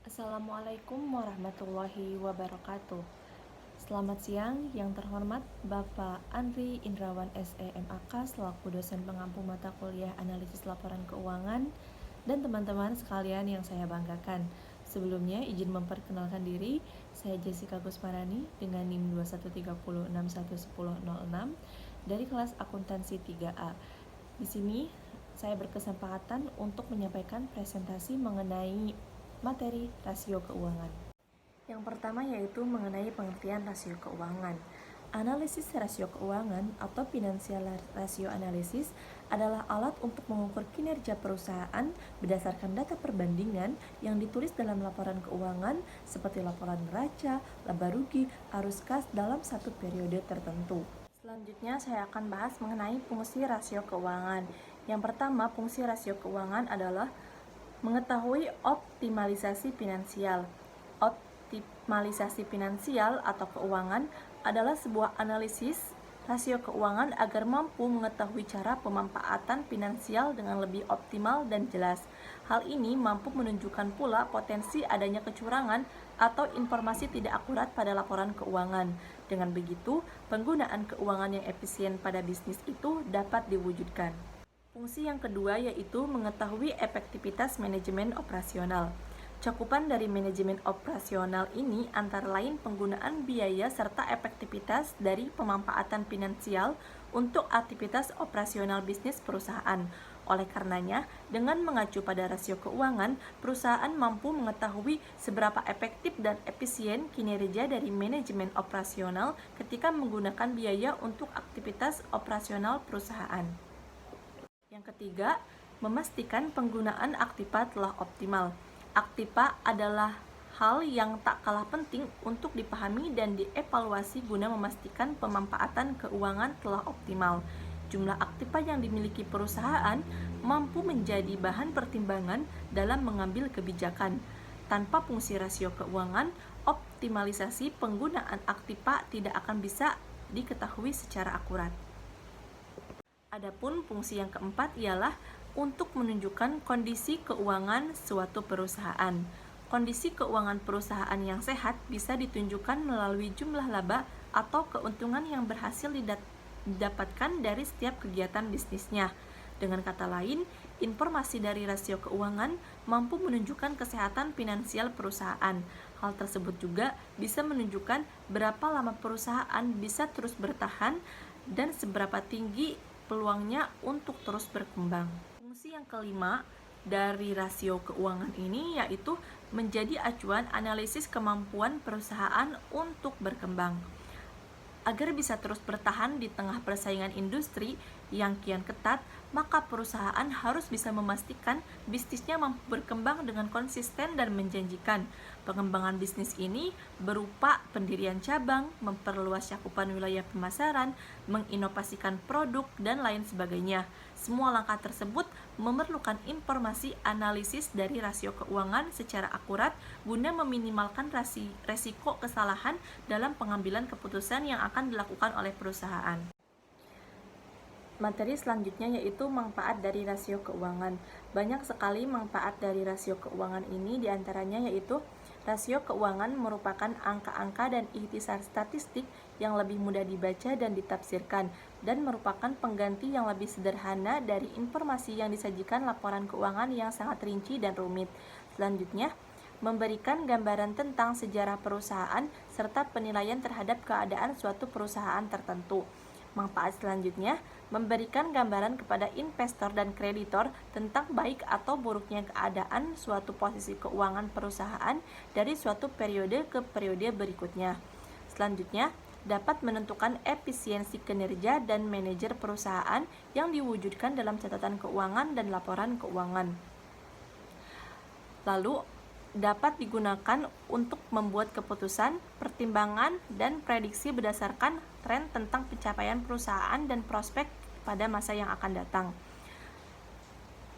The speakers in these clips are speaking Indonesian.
Assalamualaikum warahmatullahi wabarakatuh. Selamat siang yang terhormat Bapak Andri Indrawan SEMAK selaku dosen pengampu mata kuliah analisis laporan keuangan dan teman-teman sekalian yang saya banggakan. Sebelumnya izin memperkenalkan diri, saya Jessica Gusmarani dengan NIM 213061106 dari kelas akuntansi 3A. Di sini saya berkesempatan untuk menyampaikan presentasi mengenai materi rasio keuangan. Yang pertama yaitu mengenai pengertian rasio keuangan. Analisis rasio keuangan atau financial ratio analysis adalah alat untuk mengukur kinerja perusahaan berdasarkan data perbandingan yang ditulis dalam laporan keuangan seperti laporan neraca, laba rugi, arus kas dalam satu periode tertentu. Selanjutnya saya akan bahas mengenai fungsi rasio keuangan. Yang pertama, fungsi rasio keuangan adalah mengetahui optimalisasi finansial. Optimalisasi finansial atau keuangan adalah sebuah analisis rasio keuangan agar mampu mengetahui cara pemanfaatan finansial dengan lebih optimal dan jelas. Hal ini mampu menunjukkan pula potensi adanya kecurangan atau informasi tidak akurat pada laporan keuangan. Dengan begitu, penggunaan keuangan yang efisien pada bisnis itu dapat diwujudkan. Fungsi yang kedua yaitu mengetahui efektivitas manajemen operasional. Cakupan dari manajemen operasional ini antara lain penggunaan biaya serta efektivitas dari pemanfaatan finansial untuk aktivitas operasional bisnis perusahaan. Oleh karenanya, dengan mengacu pada rasio keuangan, perusahaan mampu mengetahui seberapa efektif dan efisien kinerja dari manajemen operasional ketika menggunakan biaya untuk aktivitas operasional perusahaan. Yang ketiga, memastikan penggunaan aktiva telah optimal. Aktiva adalah hal yang tak kalah penting untuk dipahami dan dievaluasi guna memastikan pemanfaatan keuangan telah optimal. Jumlah aktiva yang dimiliki perusahaan mampu menjadi bahan pertimbangan dalam mengambil kebijakan. Tanpa fungsi rasio keuangan, optimalisasi penggunaan aktiva tidak akan bisa diketahui secara akurat. Adapun fungsi yang keempat ialah untuk menunjukkan kondisi keuangan suatu perusahaan. Kondisi keuangan perusahaan yang sehat bisa ditunjukkan melalui jumlah laba atau keuntungan yang berhasil didapatkan dari setiap kegiatan bisnisnya. Dengan kata lain, informasi dari rasio keuangan mampu menunjukkan kesehatan finansial perusahaan. Hal tersebut juga bisa menunjukkan berapa lama perusahaan bisa terus bertahan dan seberapa tinggi peluangnya untuk terus berkembang. Fungsi yang kelima dari rasio keuangan ini yaitu menjadi acuan analisis kemampuan perusahaan untuk berkembang. Agar bisa terus bertahan di tengah persaingan industri yang kian ketat, maka perusahaan harus bisa memastikan bisnisnya mampu berkembang dengan konsisten dan menjanjikan. Pengembangan bisnis ini berupa pendirian cabang, memperluas cakupan wilayah pemasaran, menginovasikan produk, dan lain sebagainya. Semua langkah tersebut memerlukan informasi analisis dari rasio keuangan secara akurat guna meminimalkan resiko kesalahan dalam pengambilan keputusan yang akan dilakukan oleh perusahaan. Materi selanjutnya yaitu manfaat dari rasio keuangan. Banyak sekali manfaat dari rasio keuangan ini, diantaranya yaitu rasio keuangan merupakan angka-angka dan ikhtisar statistik yang lebih mudah dibaca dan ditafsirkan, dan merupakan pengganti yang lebih sederhana dari informasi yang disajikan laporan keuangan yang sangat rinci dan rumit. Selanjutnya, memberikan gambaran tentang sejarah perusahaan serta penilaian terhadap keadaan suatu perusahaan tertentu. Manfaat selanjutnya, memberikan gambaran kepada investor dan kreditor tentang baik atau buruknya keadaan suatu posisi keuangan perusahaan dari suatu periode ke periode berikutnya. Selanjutnya, dapat menentukan efisiensi kinerja dan manajer perusahaan yang diwujudkan dalam catatan keuangan dan laporan keuangan. Lalu, dapat digunakan untuk membuat keputusan, pertimbangan, dan prediksi berdasarkan tren tentang pencapaian perusahaan dan prospek pada masa yang akan datang.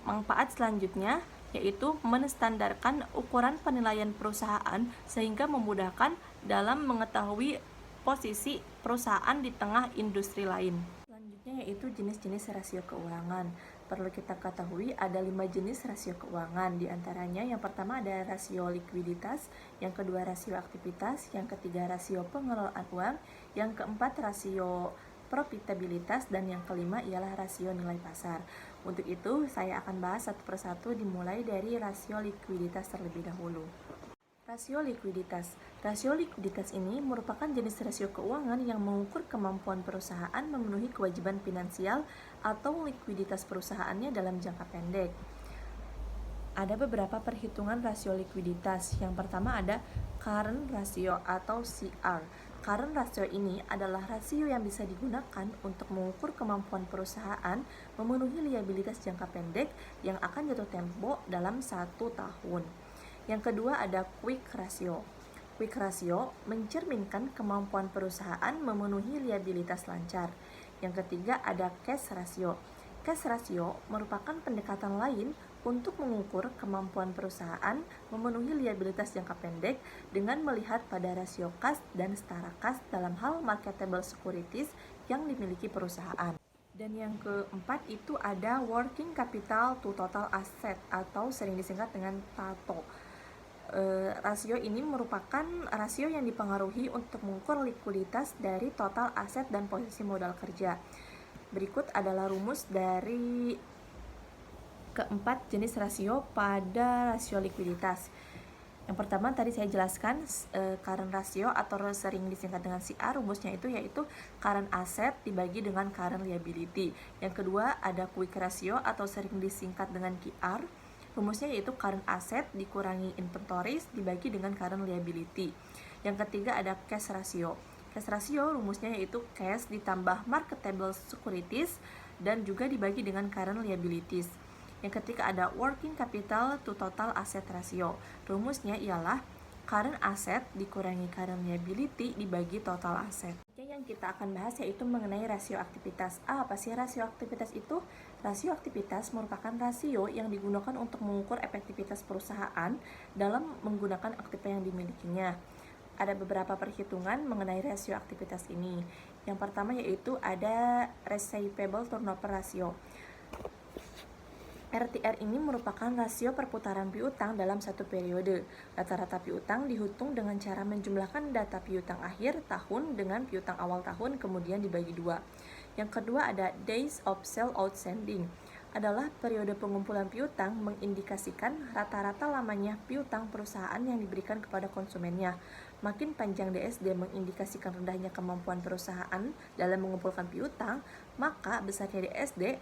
Manfaat selanjutnya yaitu menstandarkan ukuran penilaian perusahaan sehingga memudahkan dalam mengetahui posisi perusahaan di tengah industri lain. Selanjutnya yaitu jenis-jenis rasio keuangan. perlu kita ketahui ada 5 jenis rasio keuangan. Di antaranya yang pertama ada rasio likuiditas, yang kedua rasio aktivitas, yang ketiga rasio pengelolaan uang, yang keempat rasio profitabilitas, dan yang kelima ialah rasio nilai pasar. Untuk itu, saya akan bahas satu persatu dimulai dari rasio likuiditas terlebih dahulu. Rasio likuiditas. Rasio likuiditas ini merupakan jenis rasio keuangan yang mengukur kemampuan perusahaan memenuhi kewajiban finansial atau likuiditas perusahaannya dalam jangka pendek. Ada beberapa perhitungan rasio likuiditas. Yang pertama ada current ratio atau CR. Current ratio ini adalah rasio yang bisa digunakan untuk mengukur kemampuan perusahaan memenuhi liabilitas jangka pendek yang akan jatuh tempo dalam 1 tahun. Yang kedua ada quick ratio. Quick ratio mencerminkan kemampuan perusahaan memenuhi liabilitas lancar. Yang ketiga ada cash ratio. Cash ratio merupakan pendekatan lain untuk mengukur kemampuan perusahaan memenuhi liabilitas jangka pendek dengan melihat pada rasio kas dan setara kas dalam hal marketable securities yang dimiliki perusahaan. Dan yang keempat itu ada working capital to total asset atau sering disingkat dengan TATO. Rasio ini merupakan rasio yang dipengaruhi untuk mengukur likuiditas dari total aset dan posisi modal kerja. Berikut adalah rumus dari keempat jenis rasio pada rasio likuiditas. Yang pertama tadi saya jelaskan current ratio atau sering disingkat dengan CR, rumusnya itu yaitu current asset dibagi dengan current liability. Yang kedua ada quick ratio atau sering disingkat dengan QR. Rumusnya yaitu current asset dikurangi inventories dibagi dengan current liability. Yang ketiga ada cash ratio. Cash ratio rumusnya yaitu cash ditambah marketable securities dan juga dibagi dengan current liabilities. Yang ketiga ada working capital to total asset ratio. Rumusnya ialah current asset dikurangi current liability dibagi total asset. Yang kita akan bahas yaitu mengenai rasio aktivitas. Apa sih rasio aktivitas itu? Rasio aktivitas merupakan rasio yang digunakan untuk mengukur efektivitas perusahaan dalam menggunakan aktiva yang dimilikinya. Ada beberapa perhitungan mengenai rasio aktivitas ini. Yang pertama yaitu ada receivable turnover ratio. RTR ini merupakan rasio perputaran piutang dalam satu periode. Rata-rata piutang dihitung dengan cara menjumlahkan data piutang akhir tahun dengan piutang awal tahun kemudian dibagi 2. Yang kedua ada days of sale outstanding. Adalah periode pengumpulan piutang mengindikasikan rata-rata lamanya piutang perusahaan yang diberikan kepada konsumennya. Makin panjang DSD mengindikasikan rendahnya kemampuan perusahaan dalam mengumpulkan piutang, maka besarnya DSD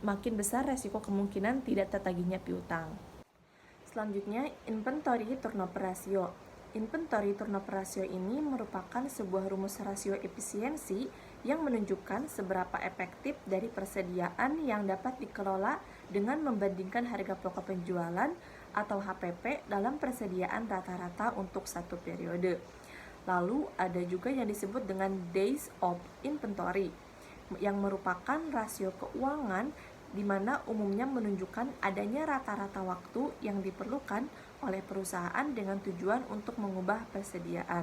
makin besar resiko kemungkinan tidak tertagihnya piutang. Selanjutnya, inventory turnover ratio. Inventory turnover ratio ini merupakan sebuah rumus rasio efisiensi yang menunjukkan seberapa efektif dari persediaan yang dapat dikelola dengan membandingkan harga pokok penjualan atau HPP dalam persediaan rata-rata untuk satu periode. Lalu ada juga yang disebut dengan days of inventory, yang merupakan rasio keuangan di mana umumnya menunjukkan adanya rata-rata waktu yang diperlukan oleh perusahaan dengan tujuan untuk mengubah persediaan.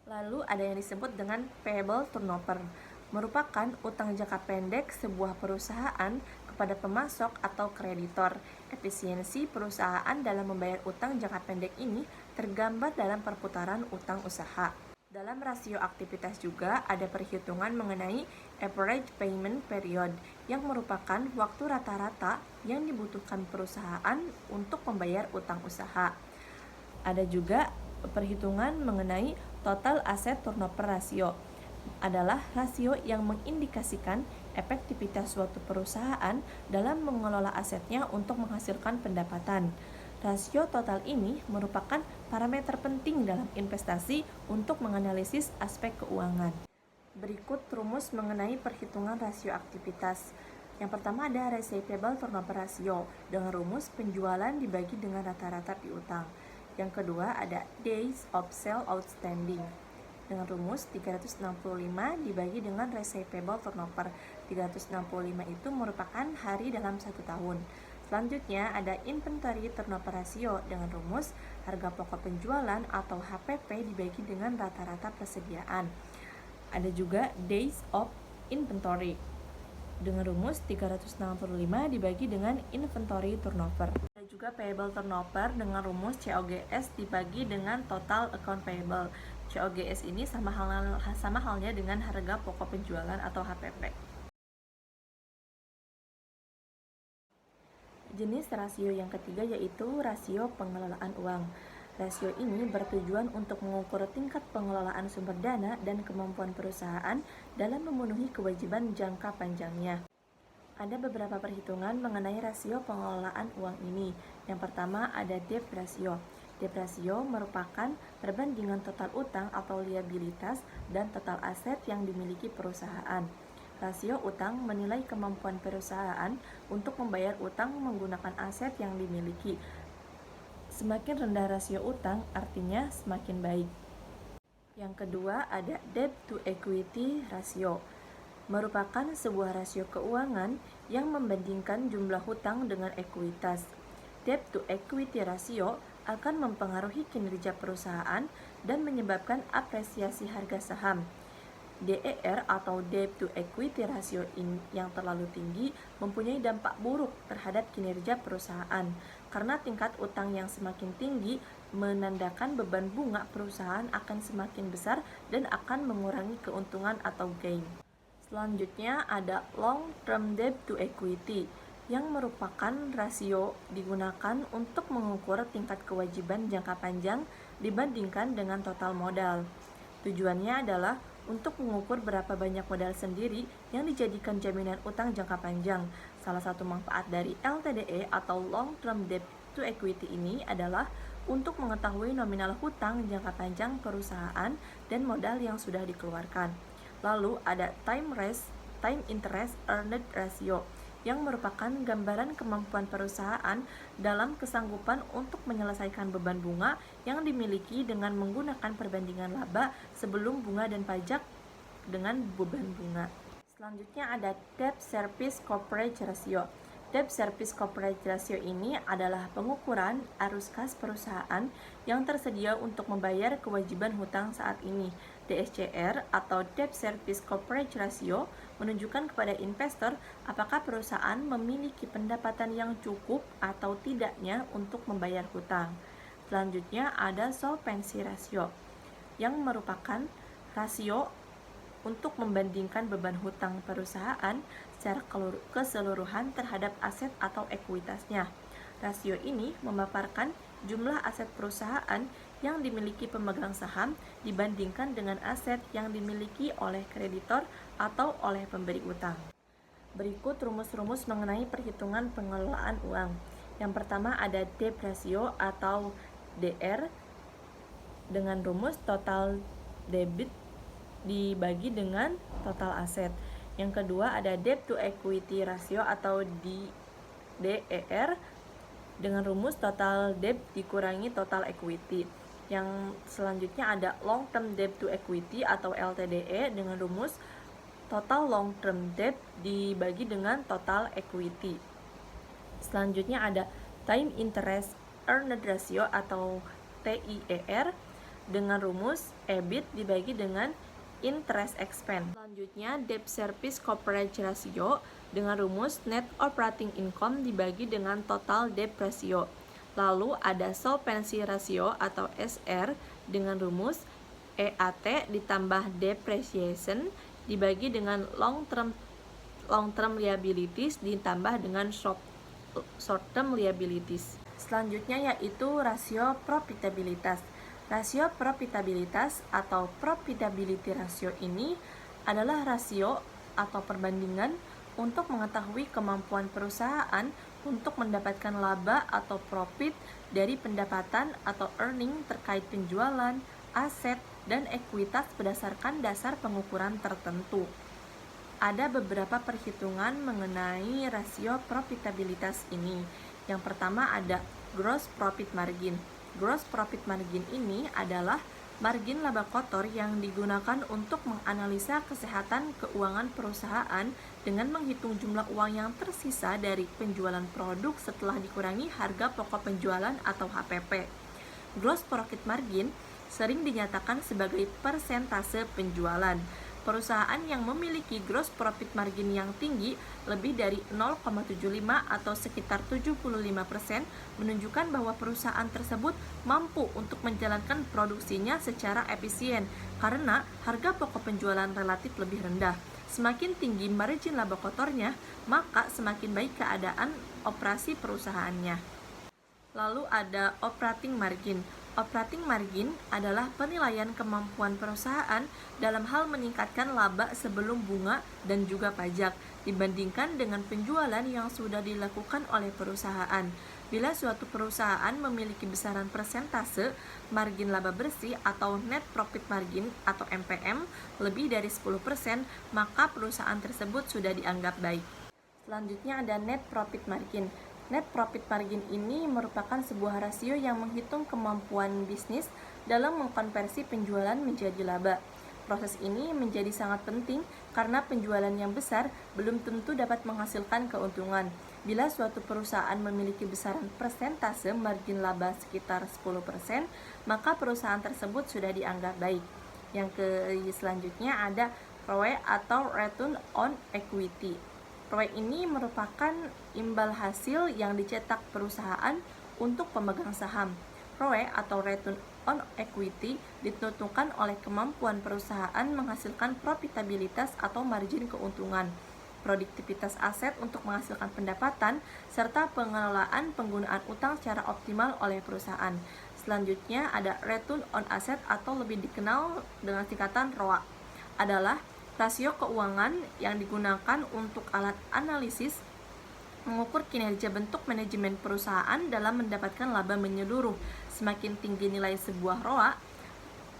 Lalu ada yang disebut dengan payable turnover, merupakan utang jangka pendek sebuah perusahaan kepada pemasok atau kreditor. Efisiensi perusahaan dalam membayar utang jangka pendek ini tergambar dalam perputaran utang usaha. Dalam rasio aktivitas juga ada perhitungan mengenai average payment period yang merupakan waktu rata-rata yang dibutuhkan perusahaan untuk membayar utang usaha. Ada juga perhitungan mengenai total asset turnover ratio. Adalah rasio yang mengindikasikan efektivitas suatu perusahaan dalam mengelola asetnya untuk menghasilkan pendapatan. Rasio total ini merupakan parameter penting dalam investasi untuk menganalisis aspek keuangan. Berikut rumus mengenai perhitungan rasio aktivitas. Yang pertama ada receivable turnover ratio dengan rumus penjualan dibagi dengan rata-rata piutang. Yang kedua ada days of sale outstanding dengan rumus 365 dibagi dengan receivable turnover. 365 itu merupakan hari dalam 1 tahun. Selanjutnya ada inventory turnover ratio dengan rumus harga pokok penjualan atau HPP dibagi dengan rata-rata persediaan. Ada juga days of inventory. dengan rumus 365 dibagi dengan inventory turnover. Ada juga payable turnover dengan rumus COGS dibagi dengan total account payable. COGS ini sama halnya dengan harga pokok penjualan atau HPP. Jenis rasio yang ketiga yaitu rasio pengelolaan uang. Rasio ini bertujuan untuk mengukur tingkat pengelolaan sumber dana dan kemampuan perusahaan dalam memenuhi kewajiban jangka panjangnya. Ada beberapa perhitungan mengenai rasio pengelolaan uang ini. Yang pertama ada debt ratio. Debt ratio merupakan perbandingan total utang atau liabilitas dan total aset yang dimiliki perusahaan. Rasio utang menilai kemampuan perusahaan untuk membayar utang menggunakan aset yang dimiliki. Semakin rendah rasio utang, artinya semakin baik. Yang kedua ada debt to equity ratio. Merupakan sebuah rasio keuangan yang membandingkan jumlah hutang dengan ekuitas. Debt to equity ratio akan mempengaruhi kinerja perusahaan dan menyebabkan apresiasi harga saham. DER atau debt to equity ratio yang terlalu tinggi mempunyai dampak buruk terhadap kinerja perusahaan karena tingkat utang yang semakin tinggi menandakan beban bunga perusahaan akan semakin besar dan akan mengurangi keuntungan atau gain. Selanjutnya ada long term debt to equity yang merupakan rasio digunakan untuk mengukur tingkat kewajiban jangka panjang dibandingkan dengan total modal. Tujuannya adalah untuk mengukur berapa banyak modal sendiri yang dijadikan jaminan utang jangka panjang. Salah satu manfaat dari LTDE atau Long Term Debt to Equity ini adalah untuk mengetahui nominal hutang jangka panjang perusahaan dan modal yang sudah dikeluarkan. Lalu ada time interest earned ratio yang merupakan gambaran kemampuan perusahaan dalam kesanggupan untuk menyelesaikan beban bunga yang dimiliki dengan menggunakan perbandingan laba sebelum bunga dan pajak dengan beban bunga. Selanjutnya ada debt service coverage ratio. Debt service coverage ratio ini adalah pengukuran arus kas perusahaan yang tersedia untuk membayar kewajiban hutang saat ini. DSCR atau Debt Service Coverage Ratio menunjukkan kepada investor apakah perusahaan memiliki pendapatan yang cukup atau tidaknya untuk membayar hutang. Selanjutnya ada Solvency Ratio yang merupakan rasio untuk membandingkan beban hutang perusahaan secara keseluruhan terhadap aset atau ekuitasnya. Rasio ini memaparkan jumlah aset perusahaan yang dimiliki pemegang saham dibandingkan dengan aset yang dimiliki oleh kreditor atau oleh pemberi utang. Berikut rumus-rumus mengenai perhitungan pengelolaan uang. Yang pertama ada debt ratio atau DR dengan rumus total debit dibagi dengan total aset. Yang kedua ada debt to equity ratio atau DER dengan rumus total debt dikurangi total equity. Yang selanjutnya ada long term debt to equity atau LTDE dengan rumus total long term debt dibagi dengan total equity. Selanjutnya ada time interest earned ratio atau TIER dengan rumus EBIT dibagi dengan interest expense. Selanjutnya debt service coverage ratio dengan rumus net operating income dibagi dengan total debt ratio. Lalu ada solvency ratio atau SR dengan rumus EAT ditambah depreciation dibagi dengan long term liabilities ditambah dengan short term liabilities. Selanjutnya yaitu rasio profitabilitas. Rasio profitabilitas atau profitability ratio ini adalah rasio atau perbandingan untuk mengetahui kemampuan perusahaan untuk mendapatkan laba atau profit dari pendapatan atau earning terkait penjualan, aset, dan ekuitas berdasarkan dasar pengukuran tertentu. Ada beberapa perhitungan mengenai rasio profitabilitas ini. Yang pertama ada gross profit margin. Gross profit margin ini adalah margin laba kotor yang digunakan untuk menganalisa kesehatan keuangan perusahaan dengan menghitung jumlah uang yang tersisa dari penjualan produk setelah dikurangi harga pokok penjualan atau HPP. Gross profit margin sering dinyatakan sebagai persentase penjualan. perusahaan yang memiliki gross profit margin yang tinggi lebih dari 0,75 atau sekitar 75% menunjukkan bahwa perusahaan tersebut mampu untuk menjalankan produksinya secara efisien karena harga pokok penjualan relatif lebih rendah. Semakin tinggi margin laba kotornya, maka semakin baik keadaan operasi perusahaannya. Lalu ada operating margin. Operating margin adalah penilaian kemampuan perusahaan dalam hal meningkatkan laba sebelum bunga dan juga pajak dibandingkan dengan penjualan yang sudah dilakukan oleh perusahaan. Bila suatu perusahaan memiliki besaran persentase margin laba bersih atau net profit margin atau NPM lebih dari 10%, maka perusahaan tersebut sudah dianggap baik. Selanjutnya ada net profit margin. Net profit margin ini merupakan sebuah rasio yang menghitung kemampuan bisnis dalam mengkonversi penjualan menjadi laba. Proses ini menjadi sangat penting karena penjualan yang besar belum tentu dapat menghasilkan keuntungan. Bila suatu perusahaan memiliki besaran persentase margin laba sekitar 10%, maka perusahaan tersebut sudah dianggap baik. Selanjutnya ada ROE atau Return on Equity. ROE ini merupakan imbal hasil yang dicetak perusahaan untuk pemegang saham. ROE atau Return on Equity ditentukan oleh kemampuan perusahaan menghasilkan profitabilitas atau margin keuntungan, produktivitas aset untuk menghasilkan pendapatan, serta pengelolaan penggunaan utang secara optimal oleh perusahaan. Selanjutnya ada Return on Asset atau lebih dikenal dengan singkatan ROA, adalah rasio keuangan yang digunakan untuk alat analisis mengukur kinerja bentuk manajemen perusahaan dalam mendapatkan laba menyeluruh. Semakin tinggi nilai sebuah ROA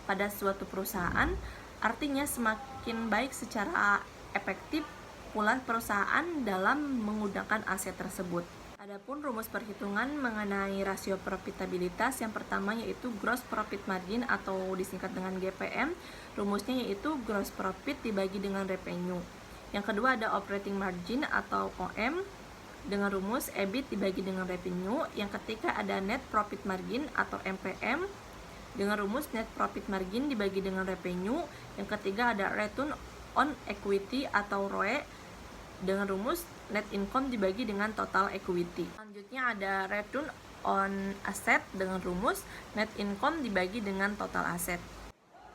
pada suatu perusahaan, artinya semakin baik secara efektif pula perusahaan dalam menggunakan aset tersebut. Adapun rumus perhitungan mengenai rasio profitabilitas yang pertama yaitu gross profit margin atau disingkat dengan GPM. Rumusnya yaitu gross profit dibagi dengan revenue. Yang kedua ada operating margin atau OM dengan rumus EBIT dibagi dengan revenue. Yang ketiga ada net profit margin atau MPM dengan rumus net profit margin dibagi dengan revenue. Yang ketiga ada return on equity atau ROE dengan rumus net income dibagi dengan total equity. Selanjutnya ada return on asset dengan rumus net income dibagi dengan total aset.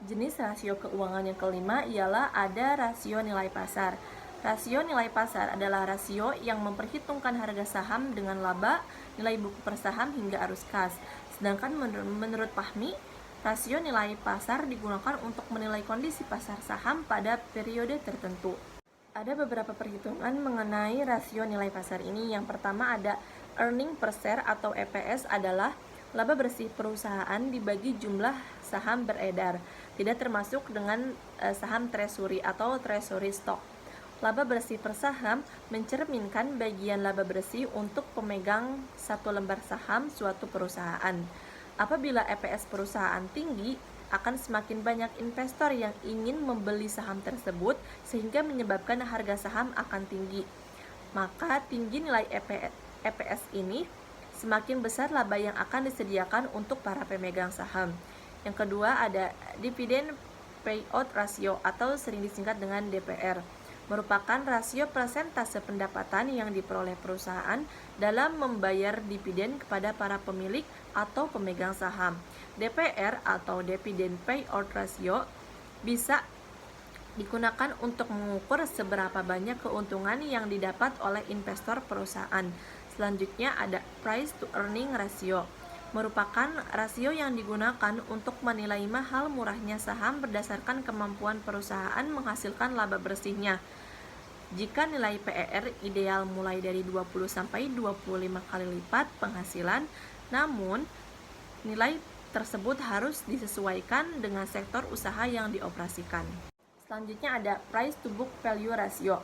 Jenis rasio keuangan yang kelima ialah ada rasio nilai pasar. Rasio nilai pasar adalah rasio yang memperhitungkan harga saham dengan laba, nilai buku per saham hingga arus kas. Sedangkan menurut Fahmi, rasio nilai pasar digunakan untuk menilai kondisi pasar saham pada periode tertentu. Ada beberapa perhitungan mengenai rasio nilai pasar ini. Yang pertama ada earning per share atau EPS adalah laba bersih perusahaan dibagi jumlah saham beredar, tidak termasuk dengan saham treasury atau treasury stock. Laba bersih per saham mencerminkan bagian laba bersih untuk pemegang satu lembar saham suatu perusahaan. Apabila EPS perusahaan tinggi, akan semakin banyak investor yang ingin membeli saham tersebut sehingga menyebabkan harga saham akan tinggi. Maka tinggi nilai EPS ini semakin besar laba yang akan disediakan untuk para pemegang saham. Yang kedua ada dividend payout ratio atau sering disingkat dengan DPR. Merupakan rasio persentase pendapatan yang diperoleh perusahaan dalam membayar dividen kepada para pemilik atau pemegang saham. DPR atau dividend payout ratio bisa digunakan untuk mengukur seberapa banyak keuntungan yang didapat oleh investor perusahaan. Selanjutnya ada price to earning ratio. Merupakan rasio yang digunakan untuk menilai mahal murahnya saham berdasarkan kemampuan perusahaan menghasilkan laba bersihnya. Jika nilai PER ideal mulai dari 20 sampai 25 kali lipat penghasilan, namun nilai tersebut harus disesuaikan dengan sektor usaha yang dioperasikan. Selanjutnya ada price to book value ratio.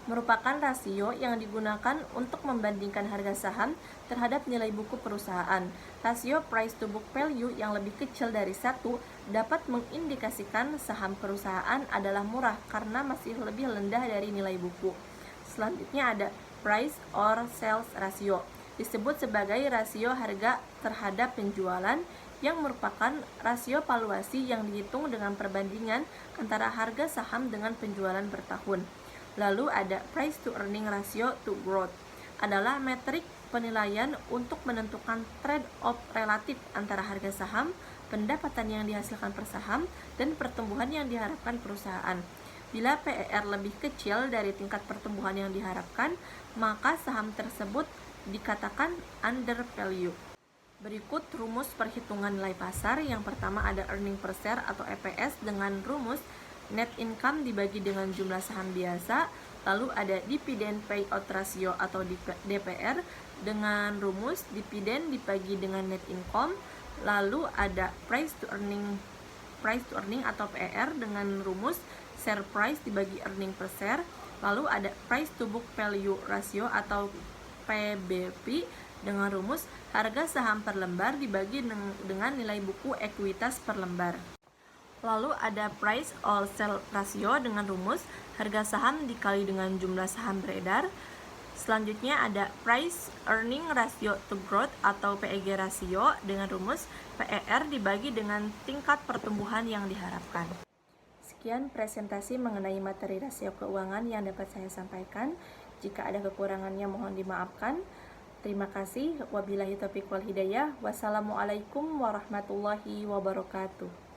Merupakan rasio yang digunakan untuk membandingkan harga saham terhadap nilai buku perusahaan. Rasio price to book value yang lebih kecil dari 1 dapat mengindikasikan saham perusahaan adalah murah karena masih lebih rendah dari nilai buku. Selanjutnya ada price or sales ratio. disebut sebagai rasio harga terhadap penjualan, yang merupakan rasio valuasi yang dihitung dengan perbandingan antara harga saham dengan penjualan per tahun. Lalu ada price to earning ratio to growth, adalah metrik penilaian untuk menentukan trade-off relatif antara harga saham, pendapatan yang dihasilkan per saham, dan pertumbuhan yang diharapkan perusahaan. Bila PER lebih kecil dari tingkat pertumbuhan yang diharapkan, maka saham tersebut dikatakan undervalue. Berikut rumus perhitungan nilai pasar. Yang pertama ada earning per share atau EPS dengan rumus net income dibagi dengan jumlah saham biasa. Lalu ada dividend payout ratio atau DPR dengan rumus dividen dibagi dengan net income. Lalu ada price to earning atau PER dengan rumus share price dibagi earning per share. Lalu ada price to book value ratio atau PBV dengan rumus harga saham per lembar dibagi dengan nilai buku ekuitas per lembar. Lalu ada price all sell ratio dengan rumus harga saham dikali dengan jumlah saham beredar. Selanjutnya ada price earning ratio to growth atau PEG ratio dengan rumus PER dibagi dengan tingkat pertumbuhan yang diharapkan. Sekian presentasi mengenai materi rasio keuangan yang dapat saya sampaikan. Jika ada kekurangannya mohon dimaafkan. Terima kasih. Wabillahi taufiq wal hidayah. Wassalamualaikum warahmatullahi wabarakatuh.